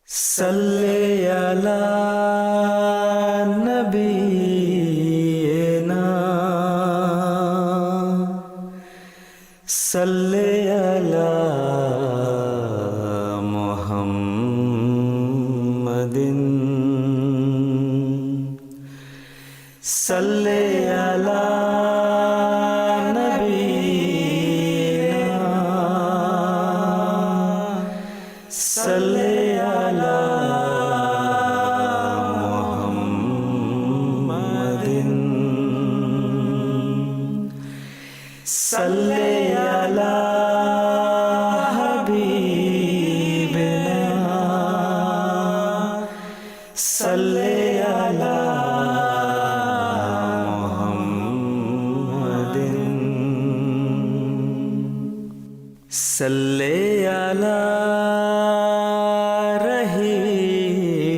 Salli ala nabiyyina Salli ala Muhammadin Salli ala nabiyyina Salli Salli ala habibina Salli ala Muhammadin Salli ala rahimina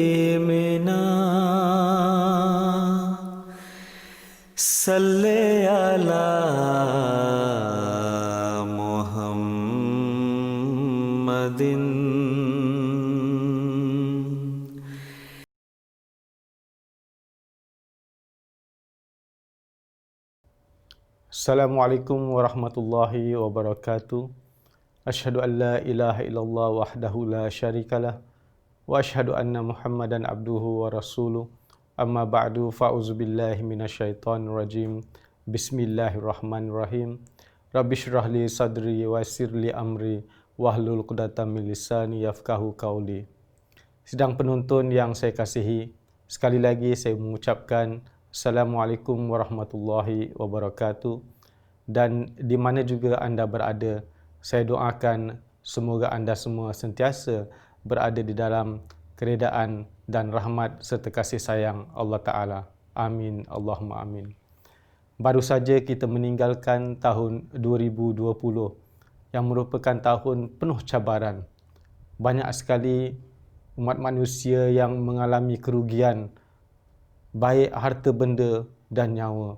Salli ala Assalamualaikum warahmatullahi wabarakatuh. Asyhadu an la ilaha illallah wahdahu la syarikalah wa asyhadu anna Muhammadan abduhu wa rasuluh. Amma ba'du, fa'uzubillahi minasyaitonir rajim. Bismillahirrahmanirrahim. Rabbi shrah li sadri wa yassir li amri wahlul 'uqdatam min lisani yafqahu qauli. Sidang penonton yang saya kasihi, sekali lagi saya mengucapkan Assalamualaikum warahmatullahi wabarakatuh. Dan di mana juga anda berada, saya doakan semoga anda semua sentiasa berada di dalam keredaan dan rahmat serta kasih sayang Allah Ta'ala. Amin, Allahumma amin. Baru saja kita meninggalkan tahun 2020 yang merupakan tahun penuh cabaran. Banyak sekali umat manusia yang mengalami kerugian, baik harta benda dan nyawa.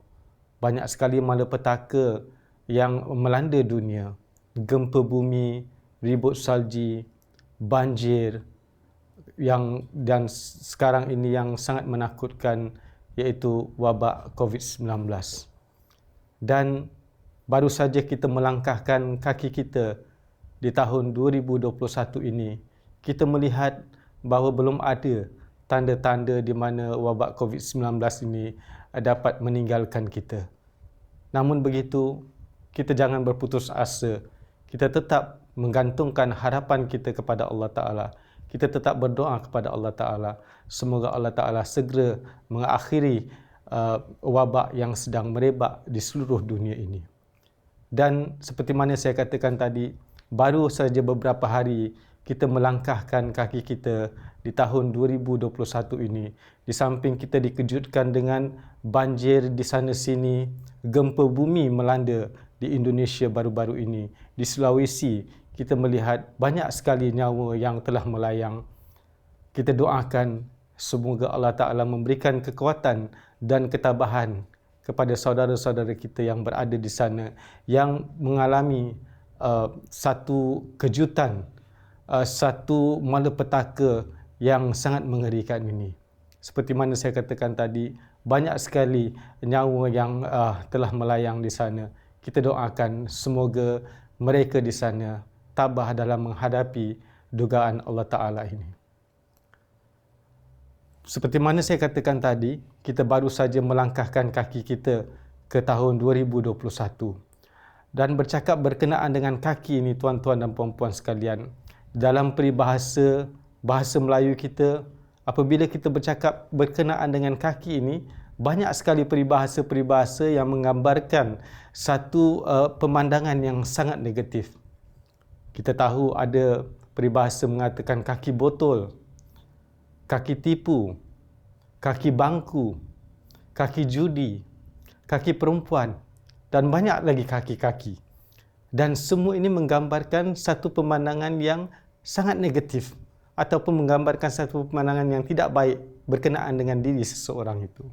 Banyak sekali malapetaka yang melanda dunia. Gempa bumi, ribut salji, banjir, dan sekarang ini yang sangat menakutkan iaitu wabak COVID-19. Dan baru saja kita melangkahkan kaki kita di tahun 2021 ini, kita melihat bahawa belum ada tanda-tanda di mana wabak COVID-19 ini dapat meninggalkan kita. Namun begitu, kita jangan berputus asa. Kita tetap menggantungkan harapan kita kepada Allah Ta'ala. Kita tetap berdoa kepada Allah Ta'ala. Semoga Allah Ta'ala segera mengakhiri wabak yang sedang merebak di seluruh dunia ini. Dan seperti mana saya katakan tadi, baru saja beberapa hari kita melangkahkan kaki kita di tahun 2021 ini. Di samping kita dikejutkan dengan banjir di sana sini, gempa bumi melanda di Indonesia baru-baru ini. Di Sulawesi, kita melihat banyak sekali nyawa yang telah melayang. Kita doakan semoga Allah Ta'ala memberikan kekuatan dan ketabahan kepada saudara-saudara kita yang berada di sana, yang mengalami satu kejutan, satu malapetaka yang sangat mengerikan ini. Seperti mana saya katakan tadi, banyak sekali nyawa yang telah melayang di sana. Kita doakan semoga mereka di sana tabah dalam menghadapi dugaan Allah Ta'ala ini. Seperti mana saya katakan tadi, kita baru saja melangkahkan kaki kita ke tahun 2021. Dan bercakap berkenaan dengan kaki ini, tuan-tuan dan puan-puan sekalian, dalam peribahasa bahasa Melayu kita, apabila kita bercakap berkenaan dengan kaki ini, banyak sekali peribahasa-peribahasa yang menggambarkan satu pemandangan yang sangat negatif. Kita tahu ada peribahasa mengatakan kaki botol, kaki tipu, kaki bangku, kaki judi, kaki perempuan, dan banyak lagi kaki-kaki. Dan semua ini menggambarkan satu pemandangan yang sangat negatif ataupun menggambarkan satu pemandangan yang tidak baik berkenaan dengan diri seseorang itu.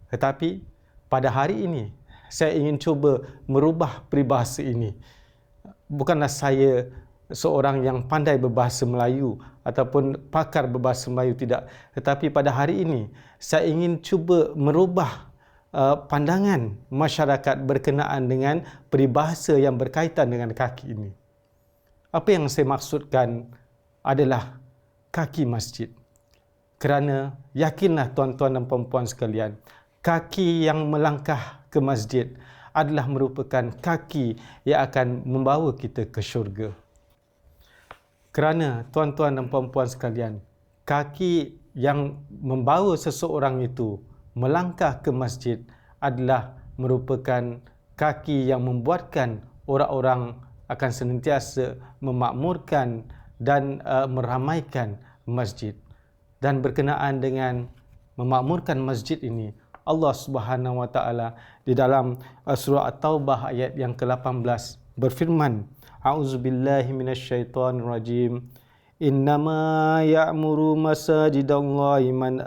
Tetapi pada hari ini, saya ingin cuba merubah peribahasa ini. Bukanlah saya seorang yang pandai berbahasa Melayu ataupun pakar berbahasa Melayu, tidak. Tetapi pada hari ini saya ingin cuba merubah pandangan masyarakat berkenaan dengan peribahasa yang berkaitan dengan kaki ini. Apa yang saya maksudkan adalah kaki masjid. Kerana yakinlah tuan-tuan dan puan-puan sekalian, kaki yang melangkah ke masjid adalah merupakan kaki yang akan membawa kita ke syurga. Kerana tuan-tuan dan puan-puan sekalian, kaki yang membawa seseorang itu melangkah ke masjid adalah merupakan kaki yang membuatkan orang-orang akan senantiasa memakmurkan dan meramaikan masjid. Dan berkenaan dengan memakmurkan masjid ini, Allah Subhanahu wa taala di dalam surah At-Taubah ayat yang ke-18 berfirman, A'udzubillahi minasyaitonir rajim. Innama ya'muru masajidallahi man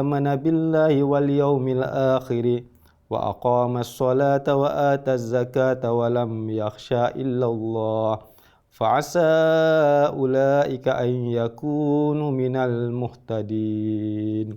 amana billahi wal yaumil akhir wa aqamas salata wa ataz zakata wa lam yakhsha illallah. Fa'asa ulaika an yakunu minal muhtadin.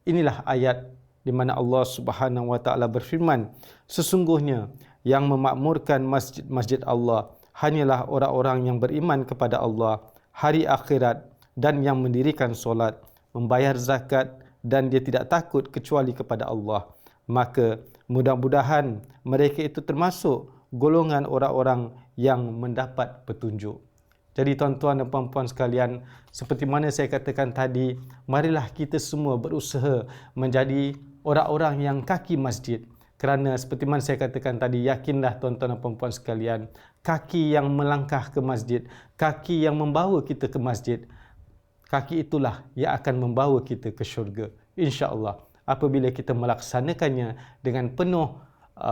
Inilah ayat di mana Allah Subhanahu wa taala berfirman, sesungguhnya yang memakmurkan masjid Allah hanyalah orang-orang yang beriman kepada Allah, hari akhirat, dan yang mendirikan solat, membayar zakat, dan dia tidak takut kecuali kepada Allah. Maka mudah-mudahan mereka itu termasuk golongan orang-orang yang mendapat petunjuk. Jadi tuan-tuan dan puan-puan sekalian, seperti mana saya katakan tadi, marilah kita semua berusaha menjadi orang-orang yang kaki masjid. Kerana seperti mana saya katakan tadi, yakinlah tuan-tuan dan puan-puan sekalian, kaki yang melangkah ke masjid, kaki yang membawa kita ke masjid, kaki itulah yang akan membawa kita ke syurga, insya-Allah. Apabila kita melaksanakannya dengan penuh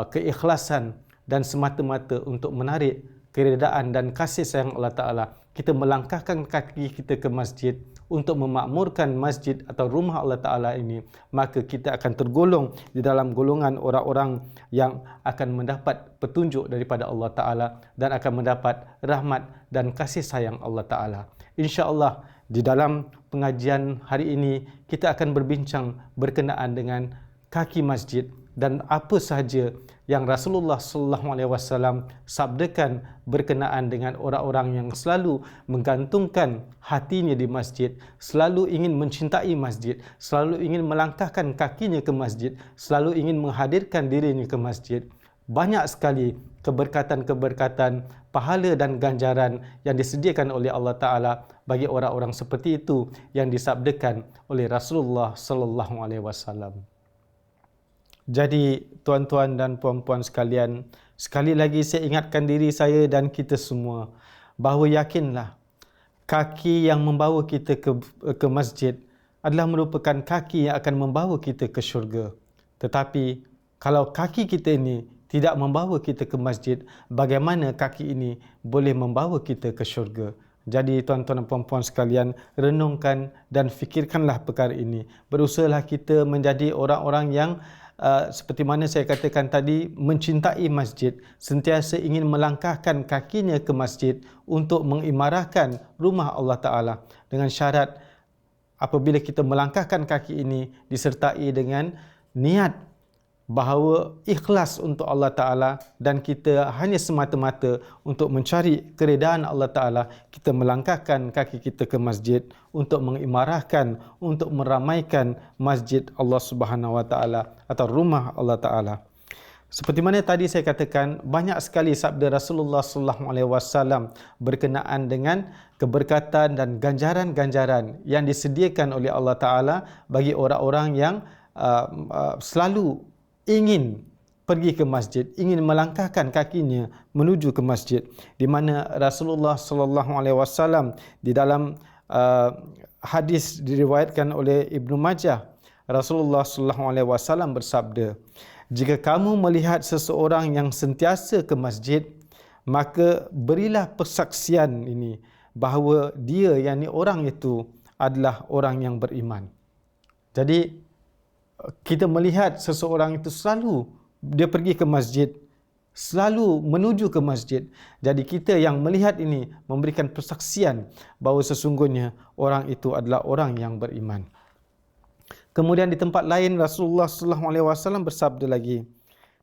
keikhlasan dan semata-mata untuk menarik keredaan dan kasih sayang Allah Ta'ala, kita melangkahkan kaki kita ke masjid untuk memakmurkan masjid atau rumah Allah Ta'ala ini, maka kita akan tergolong di dalam golongan orang-orang yang akan mendapat petunjuk daripada Allah Ta'ala dan akan mendapat rahmat dan kasih sayang Allah Ta'ala. InsyaAllah di dalam pengajian hari ini kita akan berbincang berkenaan dengan kaki masjid dan apa sahaja yang Rasulullah SAW sabdakan berkenaan dengan orang-orang yang selalu menggantungkan hatinya di masjid, selalu ingin mencintai masjid, selalu ingin melangkahkan kakinya ke masjid, selalu ingin menghadirkan dirinya ke masjid. Banyak sekali keberkatan-keberkatan, pahala dan ganjaran yang disediakan oleh Allah Ta'ala bagi orang-orang seperti itu yang disabdakan oleh Rasulullah SAW. Jadi tuan-tuan dan puan-puan sekalian, sekali lagi saya ingatkan diri saya dan kita semua bahawa yakinlah kaki yang membawa kita ke masjid adalah merupakan kaki yang akan membawa kita ke syurga. Tetapi kalau kaki kita ini tidak membawa kita ke masjid, bagaimana kaki ini boleh membawa kita ke syurga? Jadi tuan-tuan dan puan-puan sekalian, renungkan dan fikirkanlah perkara ini. Berusahalah kita menjadi orang-orang yang seperti mana saya katakan tadi, mencintai masjid, sentiasa ingin melangkahkan kakinya ke masjid untuk mengimarahkan rumah Allah Ta'ala, dengan syarat apabila kita melangkahkan kaki ini disertai dengan niat bahawa ikhlas untuk Allah Ta'ala dan kita hanya semata-mata untuk mencari keredaan Allah Ta'ala, kita melangkahkan kaki kita ke masjid untuk mengimarahkan, untuk meramaikan masjid Allah Subhanahu Wa Ta'ala atau rumah Allah Ta'ala. Seperti mana tadi saya katakan, banyak sekali sabda Rasulullah SAW berkenaan dengan keberkatan dan ganjaran-ganjaran yang disediakan oleh Allah Ta'ala bagi orang-orang yang selalu ingin pergi ke masjid, ingin melangkahkan kakinya menuju ke masjid, di mana Rasulullah SAW di dalam hadis diriwayatkan oleh Ibnu Majah, Rasulullah SAW bersabda, jika kamu melihat seseorang yang sentiasa ke masjid, maka berilah persaksian ini bahawa dia, yakni orang itu adalah orang yang beriman. Jadi kita melihat seseorang itu selalu dia pergi ke masjid, selalu menuju ke masjid. Jadi kita yang melihat ini memberikan persaksian bahawa sesungguhnya orang itu adalah orang yang beriman. Kemudian di tempat lain Rasulullah SAW bersabda lagi,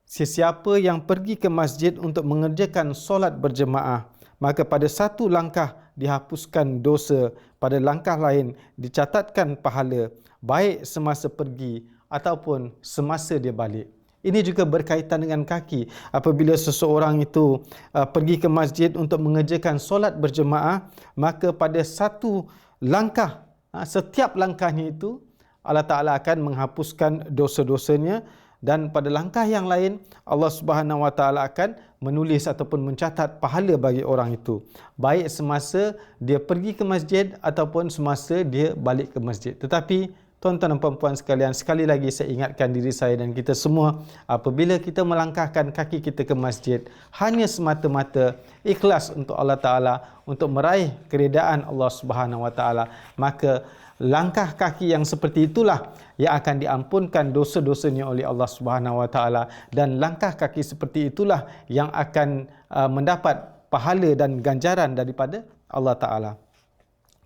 sesiapa yang pergi ke masjid untuk mengerjakan solat berjemaah, maka pada satu langkah dihapuskan dosa, pada langkah lain dicatatkan pahala, baik semasa pergi ataupun semasa dia balik. Ini juga berkaitan dengan kaki. Apabila seseorang itu pergi ke masjid untuk mengerjakan solat berjemaah, maka pada satu langkah, setiap langkahnya itu Allah Ta'ala akan menghapuskan dosa-dosanya, dan pada langkah yang lain Allah Subhanahu Wa Ta'ala akan menulis ataupun mencatat pahala bagi orang itu, baik semasa dia pergi ke masjid ataupun semasa dia balik ke masjid. Tetapi tuan-tuan dan puan-puan sekalian, sekali lagi saya ingatkan diri saya dan kita semua, apabila kita melangkahkan kaki kita ke masjid hanya semata-mata ikhlas untuk Allah Ta'ala, untuk meraih keredaan Allah Subhanahu Wa Ta'ala, maka langkah kaki yang seperti itulah yang akan diampunkan dosa-dosanya oleh Allah Subhanahu Wa Taala, dan langkah kaki seperti itulah yang akan mendapat pahala dan ganjaran daripada Allah Taala.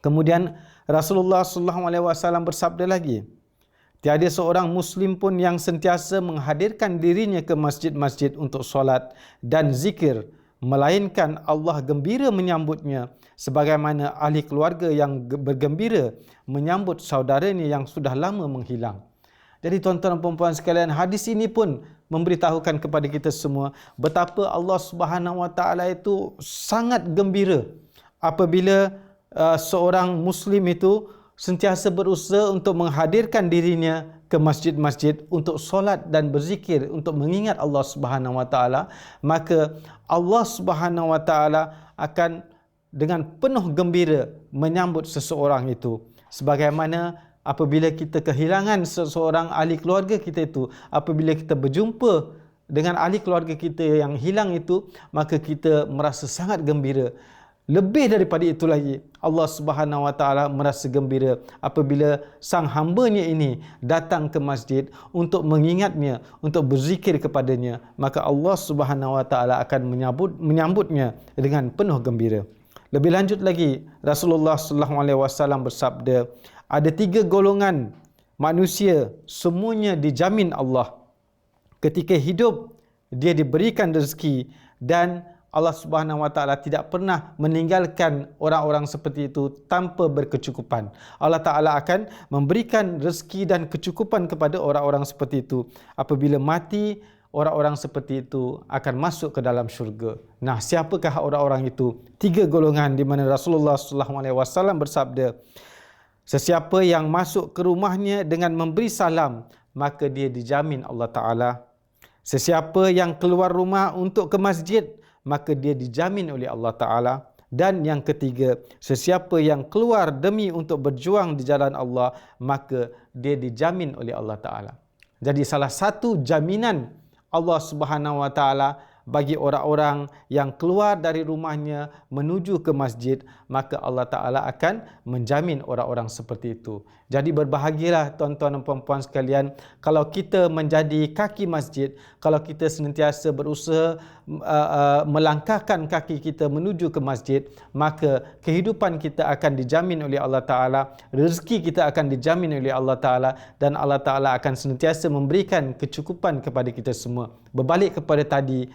Kemudian Rasulullah SAW bersabda lagi, tiada seorang Muslim pun yang sentiasa menghadirkan dirinya ke masjid-masjid untuk solat dan zikir, melainkan Allah gembira menyambutnya sebagaimana ahli keluarga yang bergembira menyambut saudaranya yang sudah lama menghilang. Jadi tuan-tuan dan puan-puan sekalian, hadis ini pun memberitahukan kepada kita semua betapa Allah Subhanahu Wa Taala itu sangat gembira apabila seorang Muslim itu sentiasa berusaha untuk menghadirkan dirinya ke masjid-masjid untuk solat dan berzikir, untuk mengingat Allah Subhanahu Wa Taala, maka Allah Subhanahu Wa Taala akan dengan penuh gembira menyambut seseorang itu. Sebagaimana apabila kita kehilangan seseorang ahli keluarga kita itu, apabila kita berjumpa dengan ahli keluarga kita yang hilang itu, maka kita merasa sangat gembira. Lebih daripada itu lagi, Allah Subhanahu Wa Taala merasa gembira apabila sang hamba-Nya ini datang ke masjid untuk mengingatnya, untuk berzikir kepadanya, maka Allah Subhanahu Wa Taala akan menyambutnya dengan penuh gembira. Lebih lanjut lagi, Rasulullah SAW bersabda, ada 3 golongan manusia, semuanya dijamin Allah. Ketika hidup, dia diberikan rezeki, dan Allah Subhanahu Wa Taala tidak pernah meninggalkan orang-orang seperti itu tanpa berkecukupan. Allah Taala akan memberikan rezeki dan kecukupan kepada orang-orang seperti itu. Apabila mati, orang-orang seperti itu akan masuk ke dalam syurga. Nah, siapakah orang-orang itu? 3 golongan di mana Rasulullah SAW bersabda, sesiapa yang masuk ke rumahnya dengan memberi salam, maka dia dijamin Allah Ta'ala. Sesiapa yang keluar rumah untuk ke masjid, maka dia dijamin oleh Allah Ta'ala. Dan yang ketiga, sesiapa yang keluar demi untuk berjuang di jalan Allah, maka dia dijamin oleh Allah Ta'ala. Jadi salah satu jaminan Allah Subhanahu Wa Taala bagi orang-orang yang keluar dari rumahnya menuju ke masjid, maka Allah Ta'ala akan menjamin orang-orang seperti itu. Jadi berbahagialah tuan-tuan dan puan-puan sekalian kalau kita menjadi kaki masjid, kalau kita senantiasa berusaha melangkahkan kaki kita menuju ke masjid, maka kehidupan kita akan dijamin oleh Allah Ta'ala, rezeki kita akan dijamin oleh Allah Ta'ala, dan Allah Ta'ala akan senantiasa memberikan kecukupan kepada kita semua. Berbalik kepada tadi,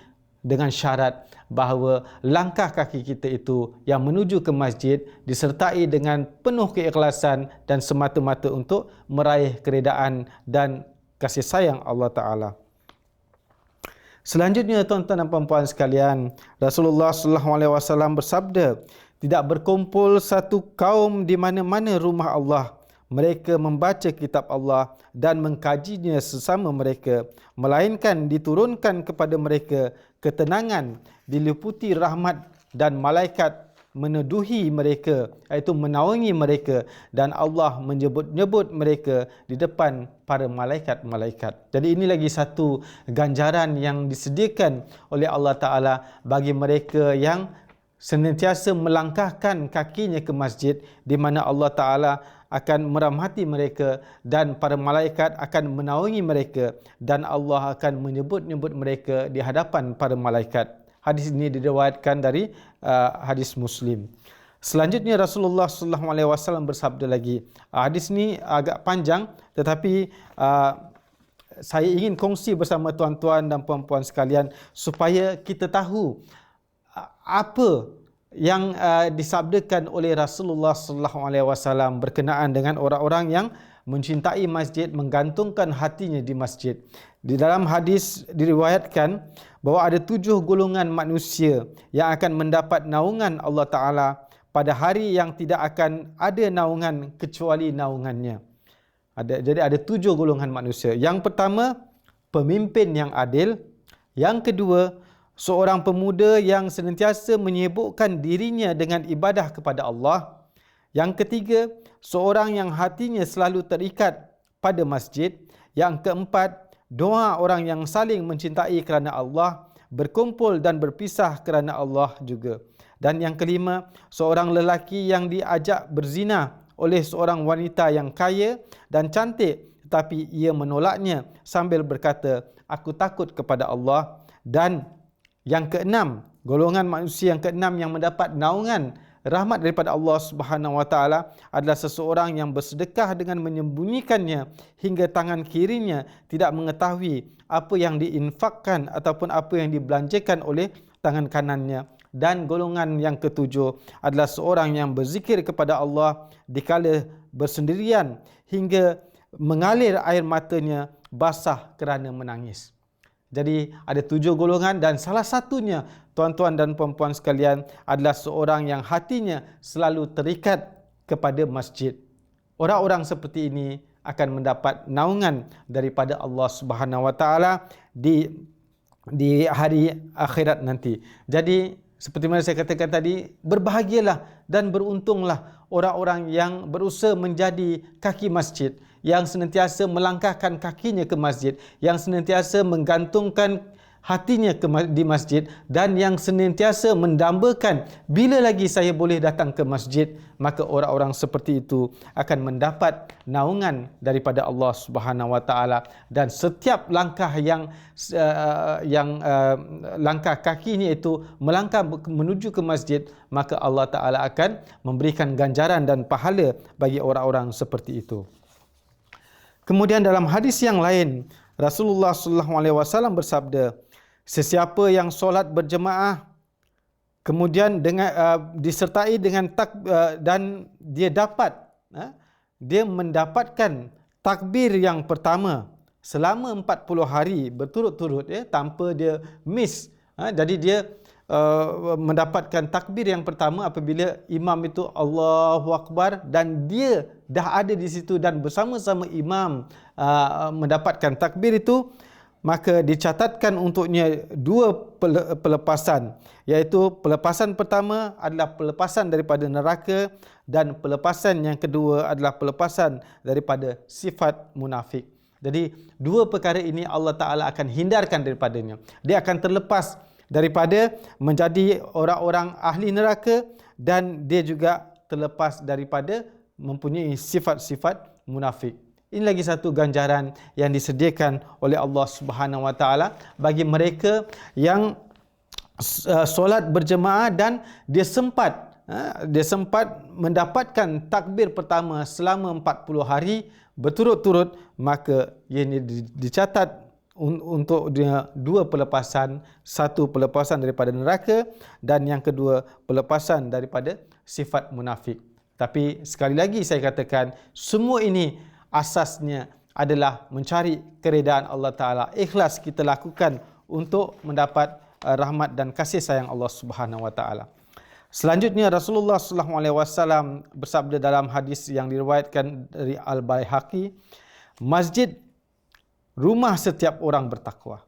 dengan syarat bahawa langkah kaki kita itu yang menuju ke masjid disertai dengan penuh keikhlasan dan semata-mata untuk meraih keredaan dan kasih sayang Allah Ta'ala. Selanjutnya tuan-tuan dan puan-puan sekalian, Rasulullah SAW bersabda, tidak berkumpul satu kaum di mana-mana rumah Allah, mereka membaca kitab Allah dan mengkajinya sesama mereka, melainkan diturunkan kepada mereka ketenangan, diliputi rahmat, dan malaikat meneduhi mereka, iaitu menaungi mereka, dan Allah menyebut-nyebut mereka di depan para malaikat-malaikat. Jadi ini lagi satu ganjaran yang disediakan oleh Allah Ta'ala bagi mereka yang senantiasa melangkahkan kakinya ke masjid, di mana Allah Ta'ala akan merahmati mereka dan para malaikat akan menaungi mereka dan Allah akan menyebut-nyebut mereka di hadapan para malaikat. Hadis ini diriwayatkan dari hadis Muslim. Selanjutnya Rasulullah SAW bersabda lagi. Hadis ini agak panjang tetapi saya ingin kongsi bersama tuan-tuan dan puan-puan sekalian supaya kita tahu apa yang disabdakan oleh Rasulullah SAW berkenaan dengan orang-orang yang mencintai masjid, menggantungkan hatinya di masjid. Di dalam hadis diriwayatkan bahawa ada 7 golongan manusia yang akan mendapat naungan Allah Ta'ala pada hari yang tidak akan ada naungan kecuali naungannya. Jadi ada 7 golongan manusia. Yang pertama, pemimpin yang adil. Yang kedua, seorang pemuda yang senantiasa menyibukkan dirinya dengan ibadah kepada Allah. Yang ketiga, seorang yang hatinya selalu terikat pada masjid. Yang keempat, doa orang yang saling mencintai kerana Allah, berkumpul dan berpisah kerana Allah juga. Dan yang kelima, seorang lelaki yang diajak berzina oleh seorang wanita yang kaya dan cantik tetapi ia menolaknya sambil berkata, aku takut kepada Allah. Dan yang keenam, golongan manusia yang keenam yang mendapat naungan rahmat daripada Allah Subhanahu Wa Taala adalah seseorang yang bersedekah dengan menyembunyikannya hingga tangan kirinya tidak mengetahui apa yang diinfakkan ataupun apa yang dibelanjakan oleh tangan kanannya. Dan golongan yang ketujuh adalah seorang yang berzikir kepada Allah dikala bersendirian hingga mengalir air matanya basah kerana menangis. Jadi ada 7 golongan dan salah satunya tuan-tuan dan puan-puan sekalian adalah seorang yang hatinya selalu terikat kepada masjid. Orang-orang seperti ini akan mendapat naungan daripada Allah Subhanahu Wa Taala di hari akhirat nanti. Jadi seperti mana saya katakan tadi, berbahagialah dan beruntunglah orang-orang yang berusaha menjadi kaki masjid, yang senantiasa melangkahkan kakinya ke masjid, yang senantiasa menggantungkan hatinya di masjid dan yang senantiasa mendambakan bila lagi saya boleh datang ke masjid, maka orang-orang seperti itu akan mendapat naungan daripada Allah Subhanahu Wa Taala. Dan setiap langkah langkah kakinya itu melangkah menuju ke masjid, maka Allah Taala akan memberikan ganjaran dan pahala bagi orang-orang seperti itu. Kemudian dalam hadis yang lain Rasulullah SAW bersabda, sesiapa yang solat berjemaah kemudian disertai dengan dan dia mendapatkan takbir yang pertama selama 40 hari berturut-turut tanpa dia miss. Jadi dia mendapatkan takbir yang pertama apabila imam itu Allahu Akbar dan dia dah ada di situ dan bersama-sama imam mendapatkan takbir itu, maka dicatatkan untuknya 2 pelepasan, iaitu pelepasan pertama adalah pelepasan daripada neraka dan pelepasan yang kedua adalah pelepasan daripada sifat munafik. Jadi 2 perkara ini Allah Ta'ala akan hindarkan daripadanya. Dia akan terlepas daripada menjadi orang-orang ahli neraka dan dia juga terlepas daripada mempunyai sifat-sifat munafik. Ini lagi satu ganjaran yang disediakan oleh Allah Subhanahu Wa Taala bagi mereka yang solat berjemaah dan dia sempat mendapatkan takbir pertama selama 40 hari berturut-turut, maka ini dicatat untuk dia 2 pelepasan, 1 pelepasan daripada neraka dan yang kedua pelepasan daripada sifat munafik. Tapi sekali lagi saya katakan, semua ini asasnya adalah mencari keredaan Allah Ta'ala. Ikhlas kita lakukan untuk mendapat rahmat dan kasih sayang Allah Subhanahu Wa Ta'ala. Selanjutnya Rasulullah SAW bersabda dalam hadis yang diriwayatkan dari Al-Baihaqi, masjid rumah setiap orang bertakwa.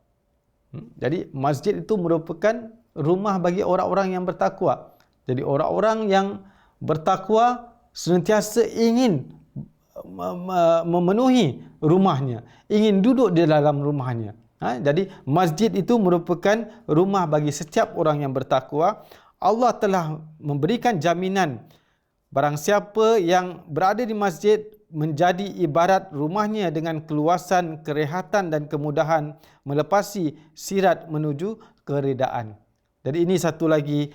Jadi masjid itu merupakan rumah bagi orang-orang yang bertakwa. Jadi orang-orang yang bertakwa senantiasa ingin memenuhi rumahnya, ingin duduk di dalam rumahnya. Jadi masjid itu merupakan rumah bagi setiap orang yang bertakwa. Allah telah memberikan jaminan Barang siapa yang berada di masjid menjadi ibarat rumahnya dengan keluasan, kerehatan dan kemudahan melepasi sirat menuju keredaan. Jadi ini satu lagi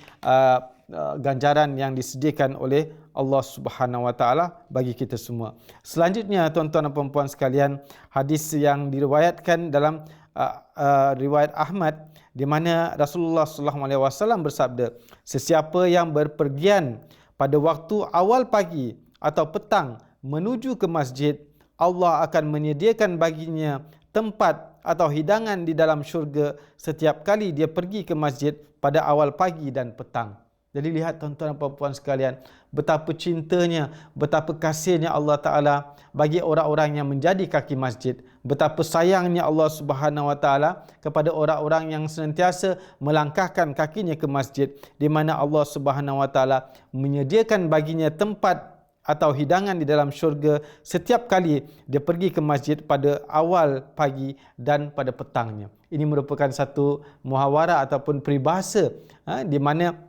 ganjaran yang disediakan oleh Allah Subhanahu Wa Taala bagi kita semua. Selanjutnya tuan-tuan dan puan-puan sekalian, hadis yang diriwayatkan dalam riwayat Ahmad di mana Rasulullah sallallahu alaihi wasallam bersabda, sesiapa yang berpergian pada waktu awal pagi atau petang menuju ke masjid, Allah akan menyediakan baginya tempat atau hidangan di dalam syurga setiap kali dia pergi ke masjid pada awal pagi dan petang. Jadi lihat tuan-tuan dan puan-puan sekalian, betapa cintanya, betapa kasihnya Allah Ta'ala bagi orang-orang yang menjadi kaki masjid. Betapa sayangnya Allah Subhanahu Wa Ta'ala kepada orang-orang yang senantiasa melangkahkan kakinya ke masjid, di mana Allah Subhanahu Wa Ta'ala menyediakan baginya tempat atau hidangan di dalam syurga setiap kali dia pergi ke masjid pada awal pagi dan pada petangnya. Ini merupakan satu muhawarah ataupun peribahasa di mana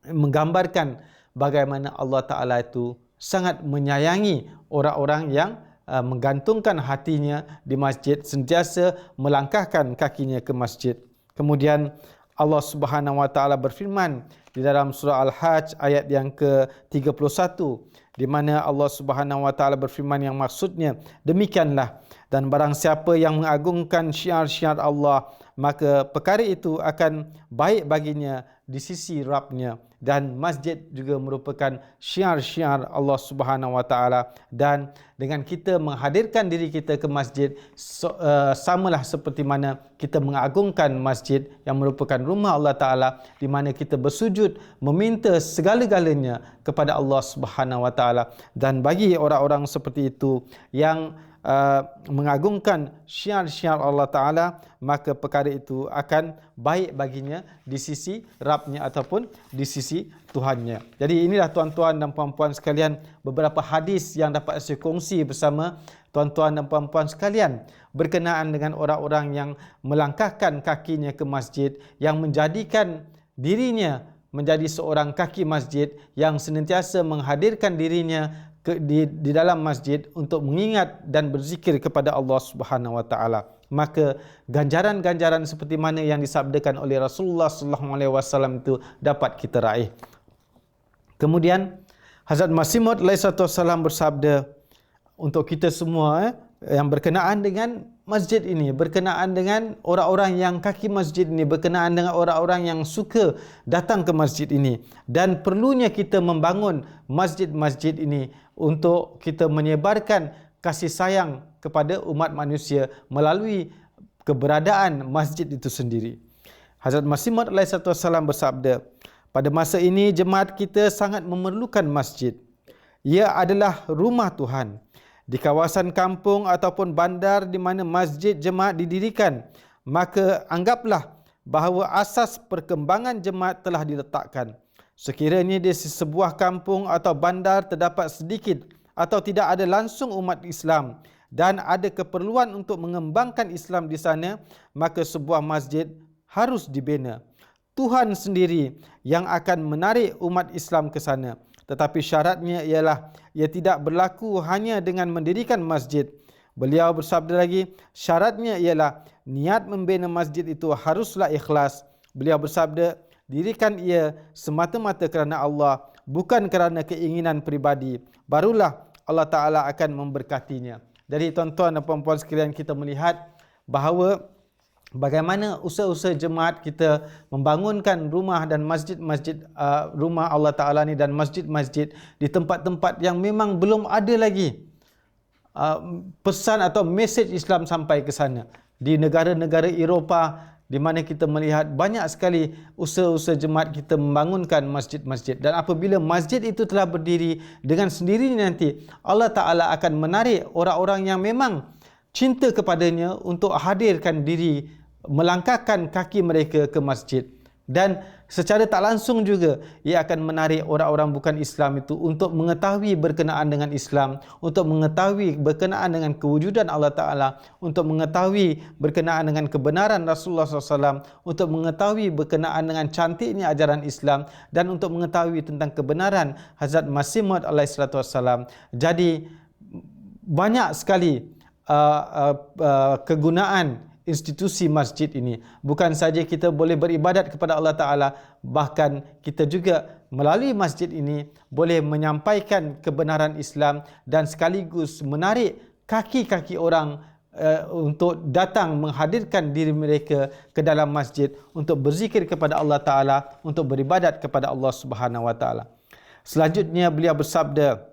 menggambarkan bagaimana Allah Ta'ala itu sangat menyayangi orang-orang yang menggantungkan hatinya di masjid, sentiasa melangkahkan kakinya ke masjid. Kemudian Allah Subhanahu Wa Ta'ala berfirman di dalam surah Al-Hajj ayat yang ke-31, di mana Allah Subhanahu Wa Ta'ala berfirman yang maksudnya demikianlah, dan barang siapa yang mengagungkan syiar-syiar Allah, maka perkara itu akan baik baginya di sisi Rabb-Nya. Dan masjid juga merupakan syiar-syiar Allah Subhanahu Wa Ta'ala, dan dengan kita menghadirkan diri kita ke masjid, samalah seperti mana kita mengagungkan masjid yang merupakan rumah Allah Ta'ala, di mana kita bersujud meminta segala-galanya kepada Allah Subhanahu Wa Ta'ala. Dan bagi orang-orang seperti itu yang mengagungkan syiar-syiar Allah Ta'ala, maka perkara itu akan baik baginya di sisi Rabb-Nya ataupun di sisi Tuhannya. Jadi inilah tuan-tuan dan puan-puan sekalian beberapa hadis yang dapat saya kongsi bersama tuan-tuan dan puan-puan sekalian berkenaan dengan orang-orang yang melangkahkan kakinya ke masjid, yang menjadikan dirinya menjadi seorang kaki masjid yang senantiasa menghadirkan dirinya di dalam masjid untuk mengingat dan berzikir kepada Allah Subhanahu Wa Taala. Maka ganjaran-ganjaran seperti mana yang disabdakan oleh Rasulullah sallallahu alaihi wasallam itu dapat kita raih. Kemudian Hazrat Masih Maud alaihi wasallam bersabda untuk kita semua yang berkenaan dengan masjid ini, berkenaan dengan orang-orang yang kaki masjid ini, berkenaan dengan orang-orang yang suka datang ke masjid ini, dan perlunya kita membangun masjid-masjid ini untuk kita menyebarkan kasih sayang kepada umat manusia melalui keberadaan masjid itu sendiri. Hazrat Masih Maud alaihi wasallam bersabda, pada masa ini jemaat kita sangat memerlukan masjid. Ia adalah rumah Tuhan. Di kawasan kampung ataupun bandar di mana masjid jemaat didirikan, maka anggaplah bahawa asas perkembangan jemaat telah diletakkan. Sekiranya di sebuah kampung atau bandar terdapat sedikit atau tidak ada langsung umat Islam dan ada keperluan untuk mengembangkan Islam di sana, maka sebuah masjid harus dibina. Tuhan sendiri yang akan menarik umat Islam ke sana. Tetapi syaratnya ialah ia tidak berlaku hanya dengan mendirikan masjid. Beliau bersabda lagi, syaratnya ialah niat membina masjid itu haruslah ikhlas. Beliau bersabda, dirikan ia semata-mata kerana Allah, bukan kerana keinginan peribadi. Barulah Allah Ta'ala akan memberkatinya. Jadi tuan-tuan dan puan-puan sekalian, kita melihat bahawa bagaimana usaha-usaha jemaat kita membangunkan rumah dan masjid-masjid, rumah Allah Ta'ala ni dan masjid-masjid di tempat-tempat yang memang belum ada lagi pesan atau mesej Islam sampai ke sana. Di negara-negara Eropah, di mana kita melihat banyak sekali usaha-usaha jemaat kita membangunkan masjid-masjid. Dan apabila masjid itu telah berdiri, dengan sendirinya nanti Allah Ta'ala akan menarik orang-orang yang memang cinta kepadanya untuk hadirkan diri, melangkahkan kaki mereka ke masjid. Dan Secara tak langsung juga ia akan menarik orang-orang bukan Islam itu untuk mengetahui berkenaan dengan Islam, untuk mengetahui berkenaan dengan kewujudan Allah Ta'ala, untuk mengetahui berkenaan dengan kebenaran Rasulullah SAW, untuk mengetahui berkenaan dengan cantiknya ajaran Islam, dan untuk mengetahui tentang kebenaran Hazrat Masih Maud alaihissalam. Jadi banyak sekali kegunaan institusi masjid ini. Bukan saja kita boleh beribadat kepada Allah Ta'ala, bahkan kita juga melalui masjid ini boleh menyampaikan kebenaran Islam dan sekaligus menarik kaki-kaki orang untuk datang menghadirkan diri mereka ke dalam masjid untuk berzikir kepada Allah Ta'ala, untuk beribadat kepada Allah Subhanahu Wa Ta'ala. Selanjutnya beliau bersabda,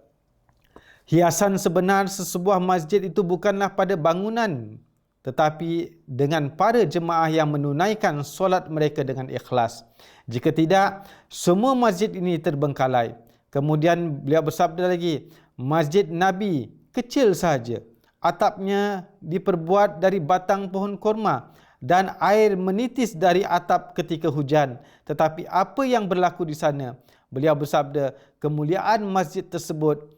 hiasan sebenar sesebuah masjid itu bukanlah pada bangunan, tetapi dengan para jemaah yang menunaikan solat mereka dengan ikhlas. Jika tidak, semua masjid ini terbengkalai. Kemudian beliau bersabda lagi, masjid Nabi kecil sahaja. Atapnya diperbuat dari batang pohon korma dan air menitis dari atap ketika hujan. Tetapi apa yang berlaku di sana? Beliau bersabda, kemuliaan masjid tersebut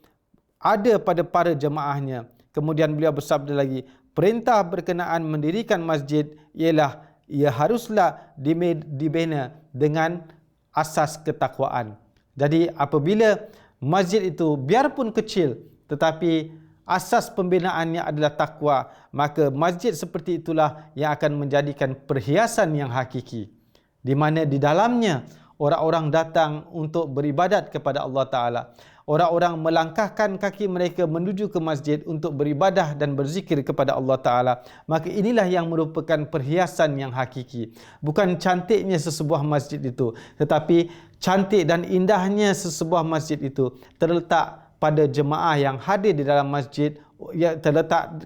ada pada para jemaahnya. Kemudian beliau bersabda lagi, perintah berkenaan mendirikan masjid ialah ia haruslah dibina dengan asas ketakwaan. Jadi apabila masjid itu biarpun kecil tetapi asas pembinaannya adalah takwa, maka masjid seperti itulah yang akan menjadikan perhiasan yang hakiki, di mana di dalamnya orang-orang datang untuk beribadat kepada Allah Ta'ala. Orang-orang melangkahkan kaki mereka menuju ke masjid untuk beribadah dan berzikir kepada Allah Ta'ala. Maka inilah yang merupakan perhiasan yang hakiki. Bukan cantiknya sesebuah masjid itu, tetapi cantik dan indahnya sesebuah masjid itu terletak pada jemaah yang hadir di dalam masjid, terletak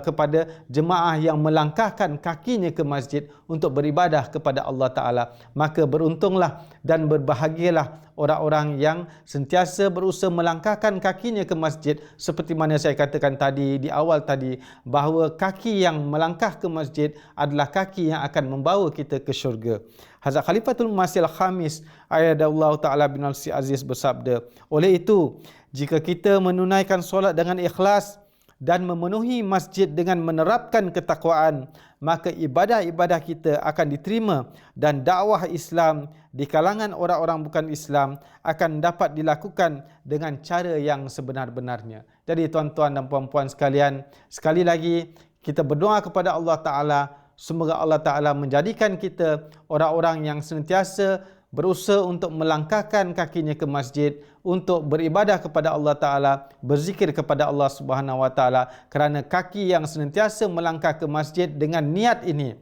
kepada jemaah yang melangkahkan kakinya ke masjid untuk beribadah kepada Allah Ta'ala. Maka beruntunglah dan berbahagialah orang-orang yang sentiasa berusaha melangkahkan kakinya ke masjid. Seperti mana saya katakan tadi di awal tadi, bahawa kaki yang melangkah ke masjid adalah kaki yang akan membawa kita ke syurga. Hazrat Khalifatul Masih Al-Khamis Ayyadallahu Ta'ala bin Al-Aziz bersabda, oleh itu, jika kita menunaikan solat dengan ikhlas dan memenuhi masjid dengan menerapkan ketakwaan, maka ibadah-ibadah kita akan diterima dan dakwah Islam di kalangan orang-orang bukan Islam akan dapat dilakukan dengan cara yang sebenar-benarnya. Jadi tuan-tuan dan puan-puan sekalian, sekali lagi kita berdoa kepada Allah Ta'ala, semoga Allah Ta'ala menjadikan kita orang-orang yang senantiasa berusaha untuk melangkahkan kakinya ke masjid untuk beribadah kepada Allah Ta'ala, berzikir kepada Allah Subhanahu Wa Ta'ala. Kerana kaki yang senantiasa melangkah ke masjid dengan niat ini,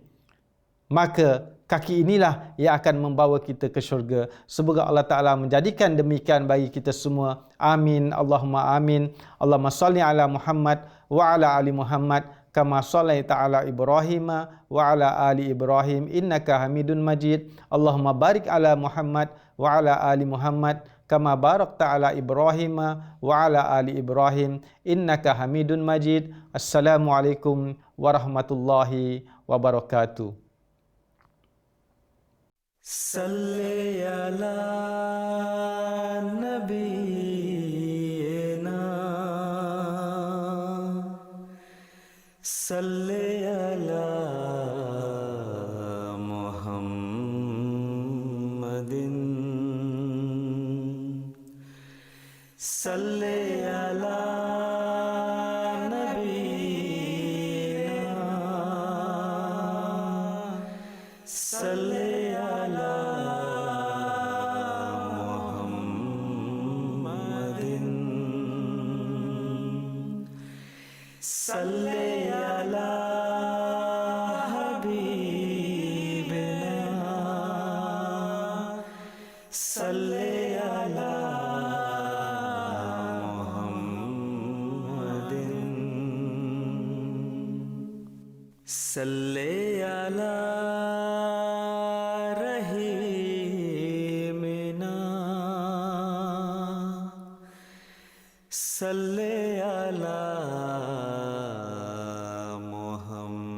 maka kaki inilah yang akan membawa kita ke syurga. Semoga Allah Ta'ala menjadikan demikian bagi kita semua. Amin. Allahumma amin. Allahumma salli ala Muhammad wa ala ali Muhammad kama sallaita ala Ibrahim wa ala ali Ibrahim innaka Hamidun Majid. Allahumma barik ala Muhammad wa ala ali Muhammad kama barakta ala Ibrahim wa ala ali Ibrahim innaka Hamidun Majid. Assalamualaikum warahmatullahi wabarakatuh. Salli ala nabiyyina, salli ala Muhammadin, salli ala nabiyyina, salli salli ala habibina, salli ala Muhammadin, salli ala rahimina, salli ala Muhammadin.